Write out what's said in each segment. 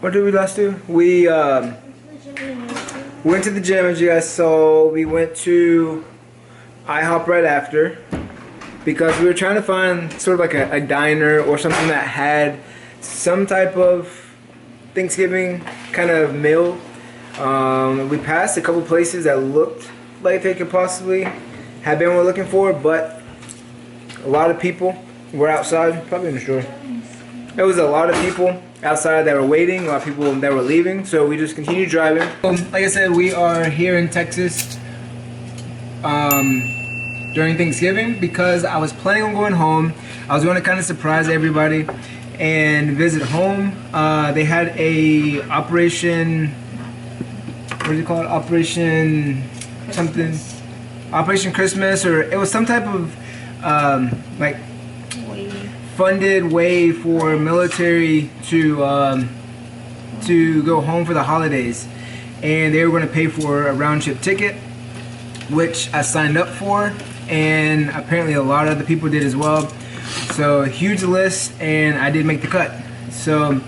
What did we last do? We went to the gym, as you guys saw. We went to IHOP right after because we were trying to find sort of like a diner or something that had some type of Thanksgiving kind of meal. We passed a couple places that looked like they could possibly have been what we're looking for, but a lot of people were outside, probably in the store. There was a lot of people outside that were waiting, a lot of people that were leaving, so we just continued driving. Like I said, we are here in Texas during Thanksgiving because I was planning on going home. I was going to kind of surprise everybody and visit home. They had a Operation, what is it called? Operation something. Operation Christmas, or it was some type of like funded way for military to go home for the holidays, and they were going to pay for a round-trip ticket, which I signed up for, and apparently a lot of other people did as well. So a huge list, and I did make the cut. So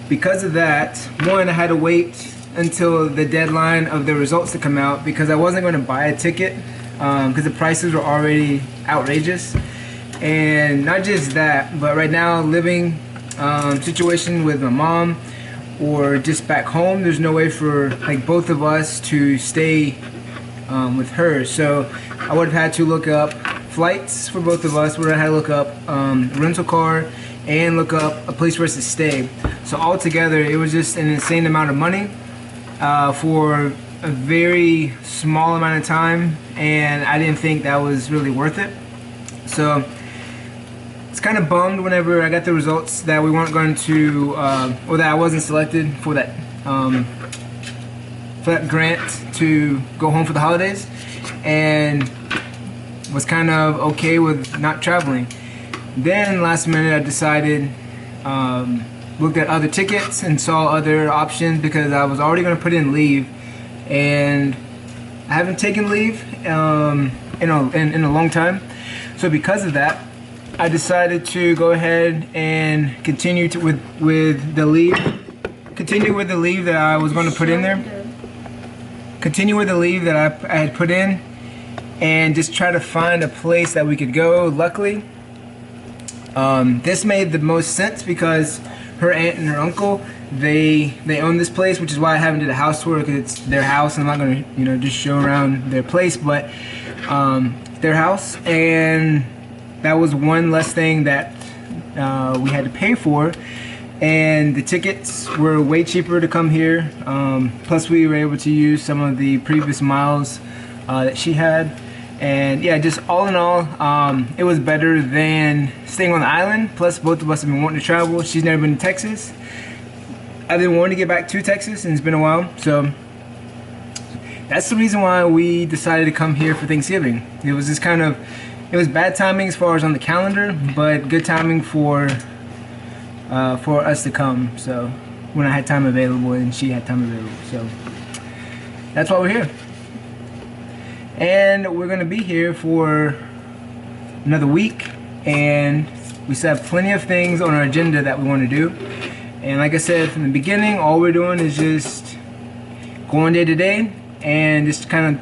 because of that, one, I had to wait until the deadline of the results to come out because I wasn't going to buy a ticket because the prices were already outrageous. And not just that, but right now living situation with my mom or just back home, there's no way for like both of us to stay with her. So I would have had to look up flights for both of us, where I had to look up rental car and look up a place for us to stay. So altogether, it was just an insane amount of money for a very small amount of time, and I didn't think that was really worth it. So it's kind of bummed whenever I got the results that we weren't going to, or that I wasn't selected for that grant to go home for the holidays, and was kind of okay with not traveling. Then last minute I decided, looked at other tickets and saw other options because I was already going to put in leave, and I haven't taken leave in a long time. So because of that, I decided to go ahead and continue with the leave. Continue with the leave that I was going to put in there. Continue with the leave that I had put in, and just try to find a place that we could go. Luckily, this made the most sense because her aunt and her uncle, they own this place, which is why I haven't did a house tour, because it's their house and I'm not going to just show around their place, but their house. And that was one less thing that we had to pay for, and the tickets were way cheaper to come here. Plus we were able to use some of the previous miles that she had, and yeah, just all in all, it was better than staying on the island. Plus both of us have been wanting to travel. She's never been to Texas. I've been wanting to get back to Texas, and it's been a while, so that's the reason why we decided to come here for Thanksgiving. It was just kind of, it was bad timing as far as on the calendar, but good timing for us to come. So when I had time available and she had time available, so that's why we're here. And we're gonna be here for another week, and we still have plenty of things on our agenda that we want to do. And like I said from the beginning, all we're doing is just going day to day and just kind of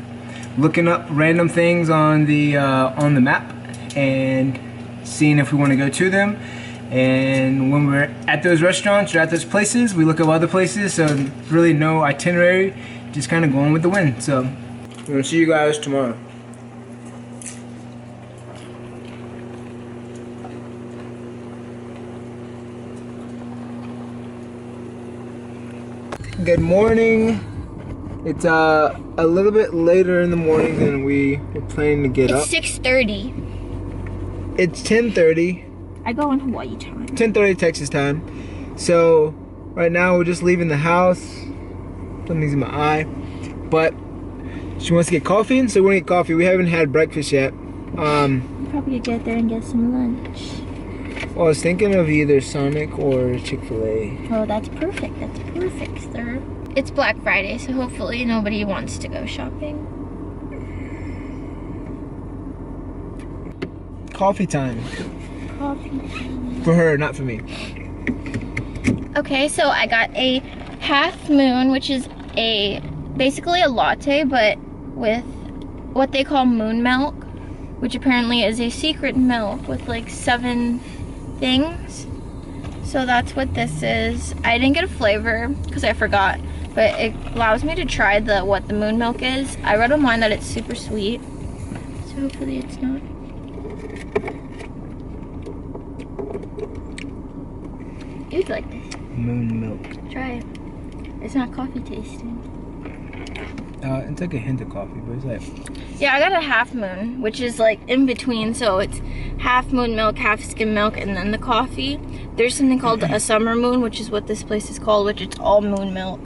looking up random things on the map and seeing if we want to go to them. And when we're at those restaurants or at those places, we look up other places. So really no itinerary, just kind of going with the wind. So I'm gonna see you guys tomorrow. Good morning. It's a little bit later in the morning than we were planning to get up. It's 6:30. It's 10:30. I go in Hawaii time. 10:30 Texas time. So right now we're just leaving the house. Something's in my eye. But she wants to get coffee, so we're gonna get coffee. We haven't had breakfast yet. We'll probably get there and get some lunch. Well, I was thinking of either Sonic or Chick-fil-A. Oh, that's perfect. That's perfect, sir. It's Black Friday, so hopefully nobody wants to go shopping. Coffee time. Coffee time. For her, not for me. Okay, so I got a half moon, which is basically a latte, but with what they call moon milk, which apparently is a secret milk with like 7 things. So that's what this is. I didn't get a flavor because I forgot, but it allows me to try what the moon milk is. I read online that it's super sweet, so hopefully it's not. You'd like this. Moon milk. Try it. It's not coffee tasting. It's like a hint of coffee, but it's like... Yeah, I got a half moon, which is like in between, so it's half moon milk, half skim milk, and then the coffee. There's something called a summer moon, which is what this place is called, which it's all moon milk.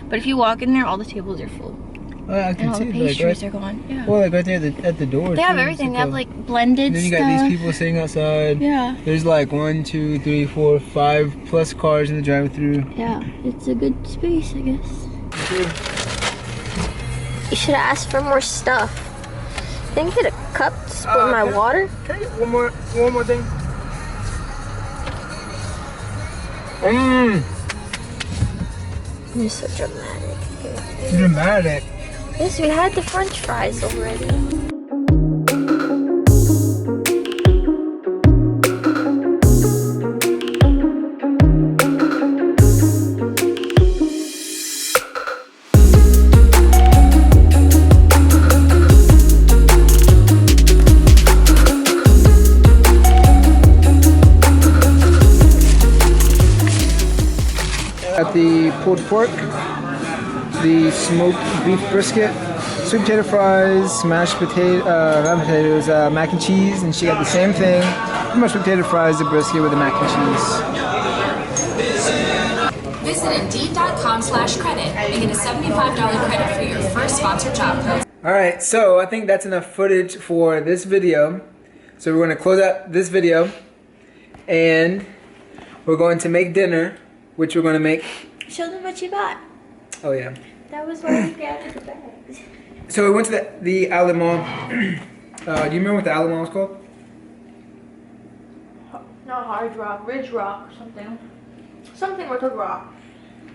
But if you walk in there, all the tables are full. I can and all see the pastries like, are gone. Yeah. Well, like right there at the door. They have everything. They have like blended then you stuff. got these people sitting outside. Yeah. There's like 1, 2, 3, 4, 5 plus cars in the drive-through. Yeah, it's a good space, I guess. You should have asked for more stuff. Can you get a cup to split my water? Can I get one more thing? You're so dramatic. Dramatic. Yes, we had the French fries already. Got the pulled pork, the smoked beef brisket, sweet potato fries, mashed potato, not potatoes, mac and cheese, and she got the same thing. Pretty much potato fries, the brisket with the mac and cheese. Visit Indeed.com/credit and get a $75 credit for your first sponsored job. Alright, so I think that's enough footage for this video. So we're going to close out this video and we're going to make dinner, which we're going to make. Show them what you bought. Oh yeah. That was why we grabbed the bags. So we went to the outlet mall. Do you remember what the outlet mall was called? Not Hard Rock, Ridge Rock, something. Something with a rock.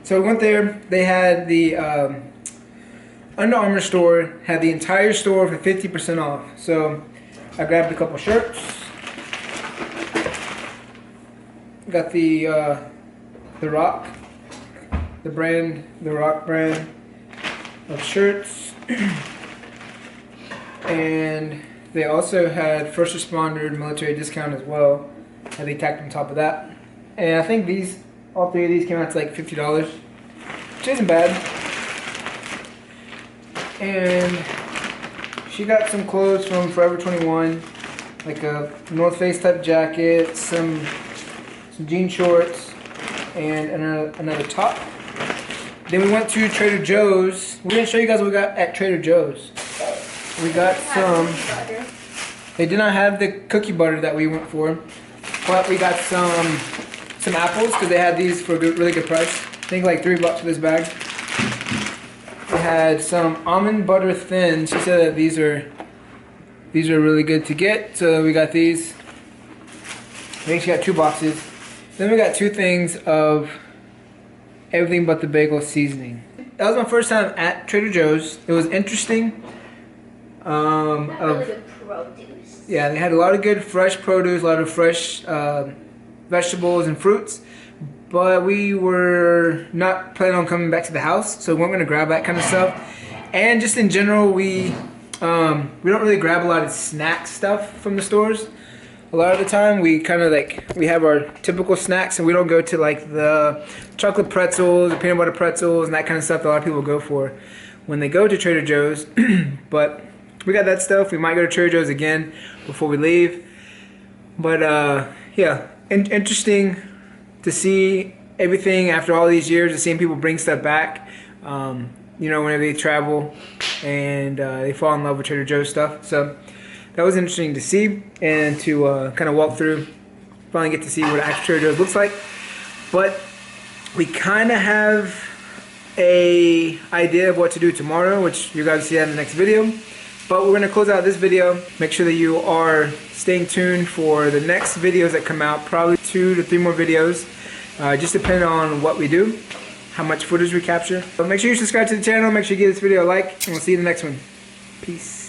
So we went there. They had the Under Armour store, had the entire store for 50% off. So I grabbed a couple shirts. Got the Rock, the Rock brand of shirts. And they also had first responder military discount as well. And they tacked on top of that. And I think all 3 of these came out to like $50, which isn't bad. And she got some clothes from Forever 21, like a North Face type jacket, some jean shorts, and another top. Then we went to Trader Joe's. We're gonna show you guys what we got at Trader Joe's. We got some. They did not have the cookie butter that we went for, but we got some apples because they had these for a really good price. I think like $3 for this bag. They had some almond butter thins. She said that these are really good to get, so we got these. I think she got 2 boxes. Then we got 2 things of everything but the bagel seasoning. That was my first time at Trader Joe's. It was interesting. Really good produce. Yeah, they had a lot of good fresh produce, a lot of fresh vegetables and fruits. But we were not planning on coming back to the house, so we weren't going to grab that kind of stuff. And just in general, we don't really grab a lot of snack stuff from the stores. A lot of the time, we kind of we have our typical snacks, and we don't go to like the chocolate pretzels, the peanut butter pretzels, and that kind of stuff that a lot of people go for when they go to Trader Joe's. But we got that stuff. We might go to Trader Joe's again before we leave. But yeah, interesting to see everything after all these years, to seeing people bring stuff back. You know, whenever they travel and they fall in love with Trader Joe's stuff. So that was interesting to see and to kind of walk through, finally get to see what actual Trader Joe's looks like. But we kind of have a idea of what to do tomorrow, which you guys will see that in the next video. But we're going to close out this video. Make sure that you are staying tuned for the next videos that come out, probably 2 to 3 more videos. Just depending on what we do, how much footage we capture. So make sure you subscribe to the channel, make sure you give this video a like, and we'll see you in the next one. Peace.